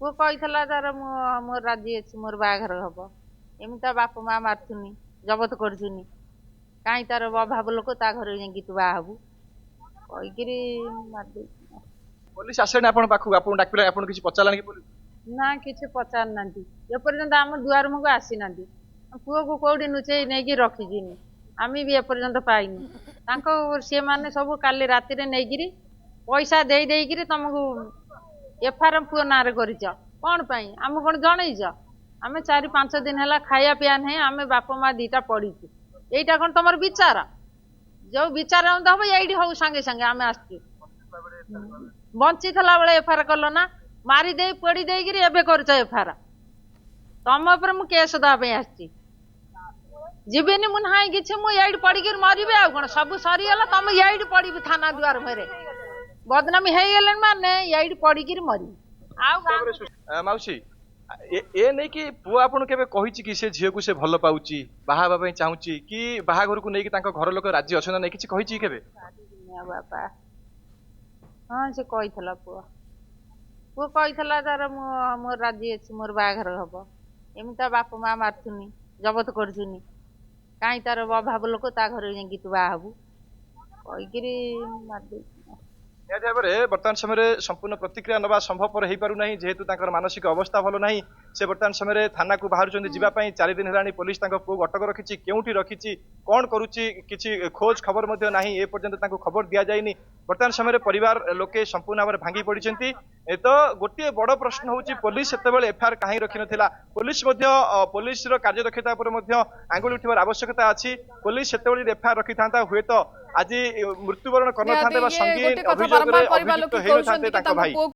ପୁଅ କହିଥିଲା ତାର ମୋର ରାଜି ଅଛି, ମୋର ବାହାଘର ହବ। ଏମିତି ତା ବାପା ମା ମାରୁଥୁନି, ଜବତ କରୁଛୁନି। କାହିଁ ତାର ଅଭାବ ଲୋକ, ତା ଘରେ ଯାଇକି ତୁ ବାହା ହବୁ କହିକିରି ମାରିଦେଇଛି। ପୋଲିସ ଆସିଲାଣି ଆପଣ ପାଖକୁ, ଆପଣଙ୍କୁ ଡାକିଲେ, ଆପଣ କିଛି ପଚାରିଲାନି କି ପୋଲିସ? ନା କିଛି ପଚାରୁନାହାନ୍ତି, ଏପର୍ଯ୍ୟନ୍ତ ଆମ ଦୁଆର ମୁହଁକୁ ଆସିନାହାନ୍ତି। ପୁଅକୁ କୋଉଠି ନୁଚେଇ ନେଇକି ରଖିଯିନି, ଆମେ ବି ଏପର୍ଯ୍ୟନ୍ତ ପାଇନୁ। ତାଙ୍କ ସେମାନେ ସବୁ କାଲି ରାତିରେ ନେଇକିରି ପଇସା ଦେଇ ଦେଇକିରି ତମକୁ ଏଫଆଇଆର ପୁଅ ନାଁରେ କରିଛ। କଣ ପାଇଁ ଆମକୁ କଣ ଜଣେଇଛ? ଆମେ 4-5 ଦିନ ହେଲା ଖାଇବା ପିଇବା ନାହିଁ, ଆମେ ବାପା ମା ଦିଟା ପଡିଛୁ। ଏଇଟା କଣ ତମର ବିଚାର? ଯୋଉ ବିଚାର ହବ ଏଇଠି ହଉ, ସାଙ୍ଗେ ସାଙ୍ଗେ ଆମେ ଆସିଛୁ। ବଞ୍ଚିଥିଲା ବେଳେ ଏଫଆଇଆର କଲ ନା? ମାରି ଦେଇ ପୋଡି ଦେଇକିରି ଏବେ କରୁଛ ଏଫଆଇଆର। ତମ ଉପରେ ମୁଁ କେସ୍ ଦେବା ପାଇଁ ଆସିଛି। ଯିବିନି ମୁଁ ନାହିଁ କିଛି, ମୁଁ ଏଇଠି ପଡିକିରି ମରିବି। ଆଉ କଣ ସବୁ ସରିଗଲା? ତମେ ଏଇଠି ପଡିବି ଥାନା ଦୁଆର ମୁହଁରେ, ବଦନାମୀ ହେଇଗଲେଣି ମାନେ ଏଇଠି ପଡିକିରି ମରିବି। ଆଉ ମାଉସୀ, ଏ ନେଇକି ପୁଅ ଆପଣ କେବେ କହିଛି କି ସେ ଝିଅକୁ ସେ ଭଲ ପାଉଛି, ବାହା ହେବା ପାଇଁ ଚାହୁଁଛି, କି ବାହାଘରକୁ ନେଇକି ତାଙ୍କ ଘର ଲୋକ ରାଜି ଅଛନ୍ତି ନା ନାଇଁ, କିଛି କହିଛି କି କେବେ? ବାପା ହଁ, ସେ କହିଥିଲା। ପୁଅ କହିଥିଲା ତାର ମୋର ରାଜି ଅଛି, ମୋର ବାହାଘର ହବ। ଏମିତି ତା ବାପା ମା ମାରୁଥୁନି, ଜବତ କରୁଛୁନି। କାହିଁ ତାର ଅଭାବ ଲୋକ, ତା ଘରେ ଯାଇକି ତୁ ବାହା ହବୁ କହିକିରି ମାରିଦେଇଛି। ନିହାତି ଭାବରେ ବର୍ତ୍ତମାନ ସମୟରେ ସମ୍ପୂର୍ଣ୍ଣ ପ୍ରତିକ୍ରିୟା ନେବା ସମ୍ଭବପର ହେଇପାରୁନାହିଁ, ଯେହେତୁ ତାଙ୍କର ମାନସିକ ଅବସ୍ଥା ଭଲ ନାହିଁ। ସେ ବର୍ତ୍ତମାନ ସମୟରେ ଥାନାକୁ ବାହାରୁଛନ୍ତି ଯିବା ପାଇଁ। 4 ଦିନ ହେଲାଣି ପୋଲିସ ତାଙ୍କ ପୁଅକୁ ଅଟକ ରଖିଛି। କେଉଁଠି ରଖିଛି, କଣ କରୁଛି, କିଛି ଖୋଜ ଖବର ମଧ୍ୟ ନାହିଁ। ଏ ପର୍ଯ୍ୟନ୍ତ ତାଙ୍କୁ ଖବର ଦିଆଯାଇନି। ବର୍ତ୍ତମାନ ସମୟରେ ପରିବାର ଲୋକେ ସମ୍ପୂର୍ଣ୍ଣ ଭାବରେ ଭାଙ୍ଗି ପଡିଛନ୍ତି। ତ ଗୋଟିଏ ବଡ ପ୍ରଶ୍ନ ହଉଛି, ପୋଲିସ ସେତେବେଳେ ଏଫଆଇଆର କାହିଁ ରଖିନଥିଲା? ପୋଲିସ ମଧ୍ୟ ପୋଲିସର କାର୍ଯ୍ୟଦକ୍ଷତା ଉପରେ ମଧ୍ୟ ଆଙ୍ଗୁଳି ଉଠିବାର ଆବଶ୍ୟକତା ଅଛି। ପୋଲିସ ସେତେବେଳେ ଏଫଆଇଆର ରଖିଥାନ୍ତା, ହୁଏତ ଆଜି ମୃତ୍ୟୁବରଣ କରିନଥାନ୍ତେ ବା ଇଏ ସଙ୍ଗୀନ ଗୋଟେ କଥା ଅଭିଯୋଗରେ ବାରମ୍ବାର ପରିବାର ଅଭିଯୁକ୍ତ ଲୋକେ ହେଇନଥାନ୍ତେ କହୁଛନ୍ତି କି ତାଙ୍କ ତାଙ୍କ ଭାଇ। ପୁଅ